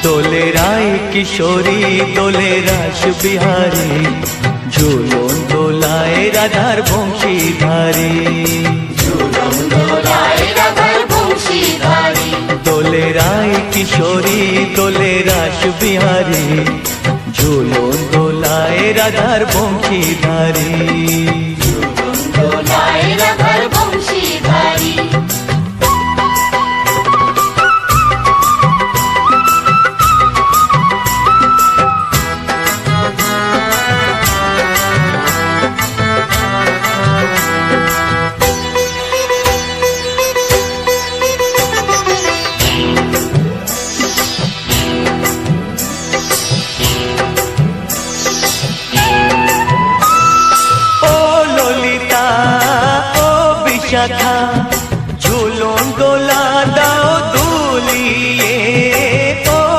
দোলে রায় কিশোরী দোলে রাস বিহারী, ঝুলন দোলায় রাধার বংশীধারী। ঝুলন দোলায় রাধার বংশীধারী। দোলে রায় কিশোরী দোলে রাস বিহারী, ঝুলন দোলায় রাধার বংশীধারী।